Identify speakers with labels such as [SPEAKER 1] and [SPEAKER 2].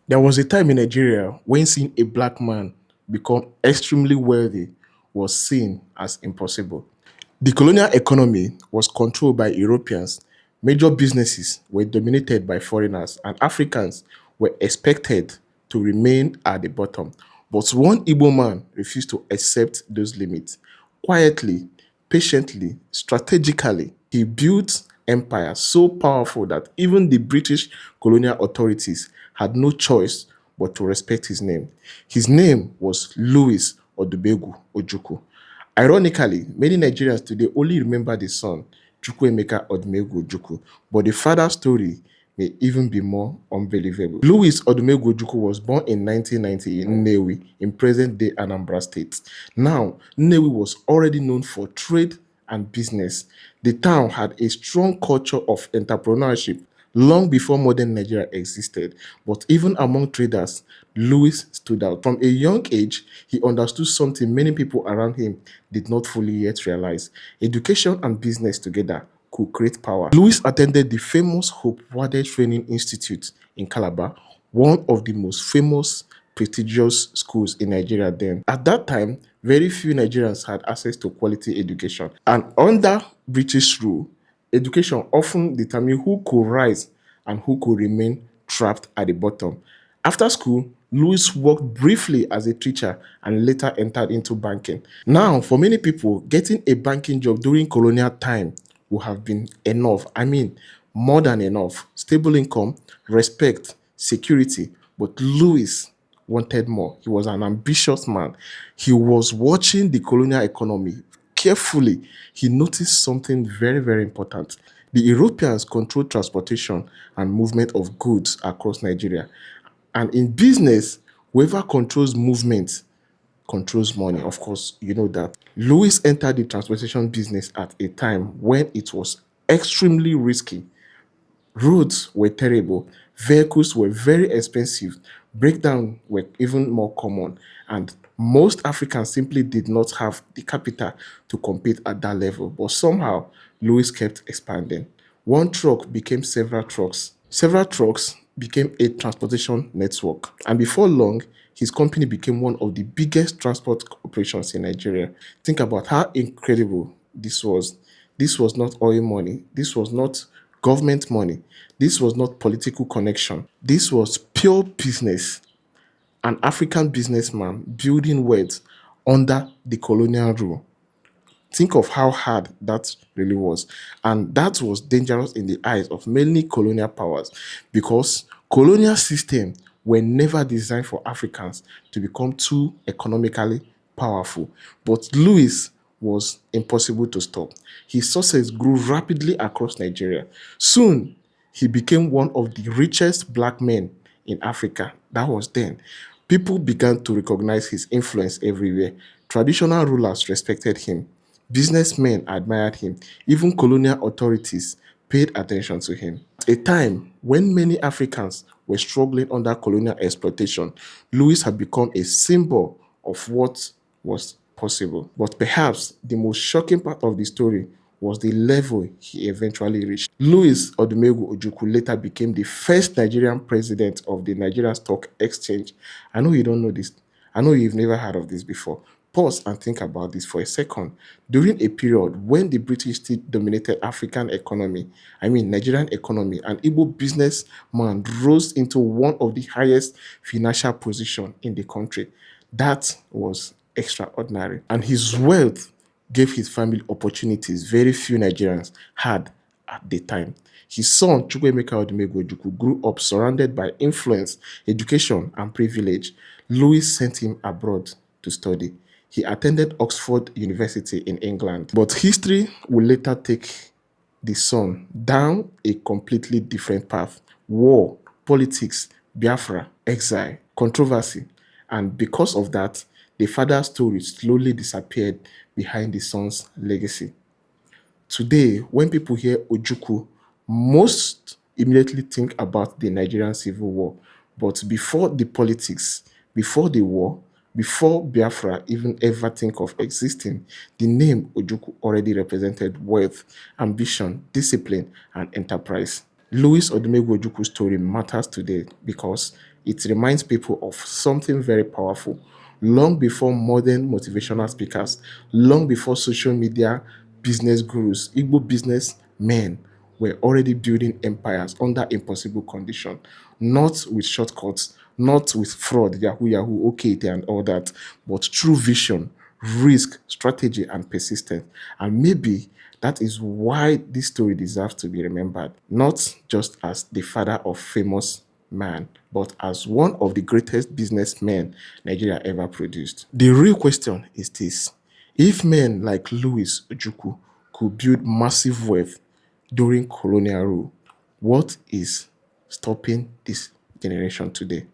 [SPEAKER 1] There was a time in Nigeria when seeing a black man become extremely wealthy was seen as impossible. The colonial economy was controlled by Europeans, major businesses were dominated by foreigners, and Africans were expected to remain at the bottom. But one Igbo man refused to accept those limits. Quietly, patiently, strategically, he built empire so powerful that even the British colonial authorities had no choice but to respect his name. His name was Louis Odumegwu Ojukwu. Ironically, many Nigerians today only remember the son, Chukwuemeka Odumegwu Ojukwu, but the father's story may even be more unbelievable. Louis Odumegwu Ojukwu was born in 1990 in Nnewi, in present-day Anambra State. Now, Nnewi was already known for trade and business. The town had a strong culture of entrepreneurship long before modern Nigeria existed. But even among traders, Louis stood out. From a young age, he understood something many people around him did not fully yet realize. Education and business together could create power. Louis attended the famous Hope Wade Training Institute in Calabar, one of the most famous prestigious schools in Nigeria then. At that time, very few Nigerians had access to quality education. And under British rule, education often determined who could rise and who could remain trapped at the bottom. After school, Louis worked briefly as a teacher and later entered into banking. Now, for many people, getting a banking job during colonial time would have been enough. I mean, more than enough. Stable income, respect, security. But Louis wanted more. He was an ambitious man. He was watching the colonial economy carefully. He noticed something very, very important. The Europeans controlled transportation and movement of goods across Nigeria. And in business, whoever controls movement controls money. Of course, you know that. Louis entered the transportation business at a time when it was extremely risky. Roads were terrible, vehicles were very expensive, breakdowns were even more common, and most Africans simply did not have the capital to compete at that level. But somehow, Louis kept expanding. One truck became several trucks. Several trucks became a transportation network. And before long, his company became one of the biggest transport operations in Nigeria. Think about how incredible this was. This was not oil money. This was not government money. This was not political connection. This was pure business. An African businessman building wealth under the colonial rule. Think of how hard that really was. And that was dangerous in the eyes of many colonial powers because colonial systems were never designed for Africans to become too economically powerful. But Louis was impossible to stop. His success grew rapidly across Nigeria. Soon, he became one of the richest black men in Africa. That was then. People began to recognize his influence everywhere. Traditional rulers respected him. Businessmen admired him. Even colonial authorities paid attention to him. At a time when many Africans were struggling under colonial exploitation, Louis had become a symbol of what was possible. But perhaps the most shocking part of the story was the level he eventually reached. Louis Odumegwu Ojukwu later became the first Nigerian president of the Nigerian Stock Exchange. I know you don't know this. I know you've never heard of this before. Pause and think about this for a second. During a period when the British still dominated African economy, I mean Nigerian economy, an Igbo businessman rose into one of the highest financial positions in the country. That was extraordinary. And his wealth gave his family opportunities very few Nigerians had at the time. His son, Chukwuemeka Odumegwu Ojukwu, grew up surrounded by influence, education, and privilege. Louis sent him abroad to study. He attended Oxford University in England. But history would later take the son down a completely different path. War, politics, Biafra, exile, controversy. And because of that, the father's story slowly disappeared behind the son's legacy. Today, when people hear Ojukwu, most immediately think about the Nigerian Civil War. But before the politics, before the war, before Biafra even ever think of existing, the name Ojukwu already represented wealth, ambition, discipline, and enterprise. Louis Odumegwu Ojukwu's story matters today because It reminds people of something very powerful. Long before modern motivational speakers, long before social media business gurus, Igbo businessmen were already building empires under impossible conditions, not with shortcuts, not with fraud, Yahoo, Yahoo, okay, and all that, but through vision, risk, strategy, and persistence. And maybe that is why this story deserves to be remembered, not just as the father of famous man, but as one of the greatest businessmen Nigeria ever produced. The real question is this: if men like Louis Ojukwu could build massive wealth during colonial rule, what is stopping this generation today?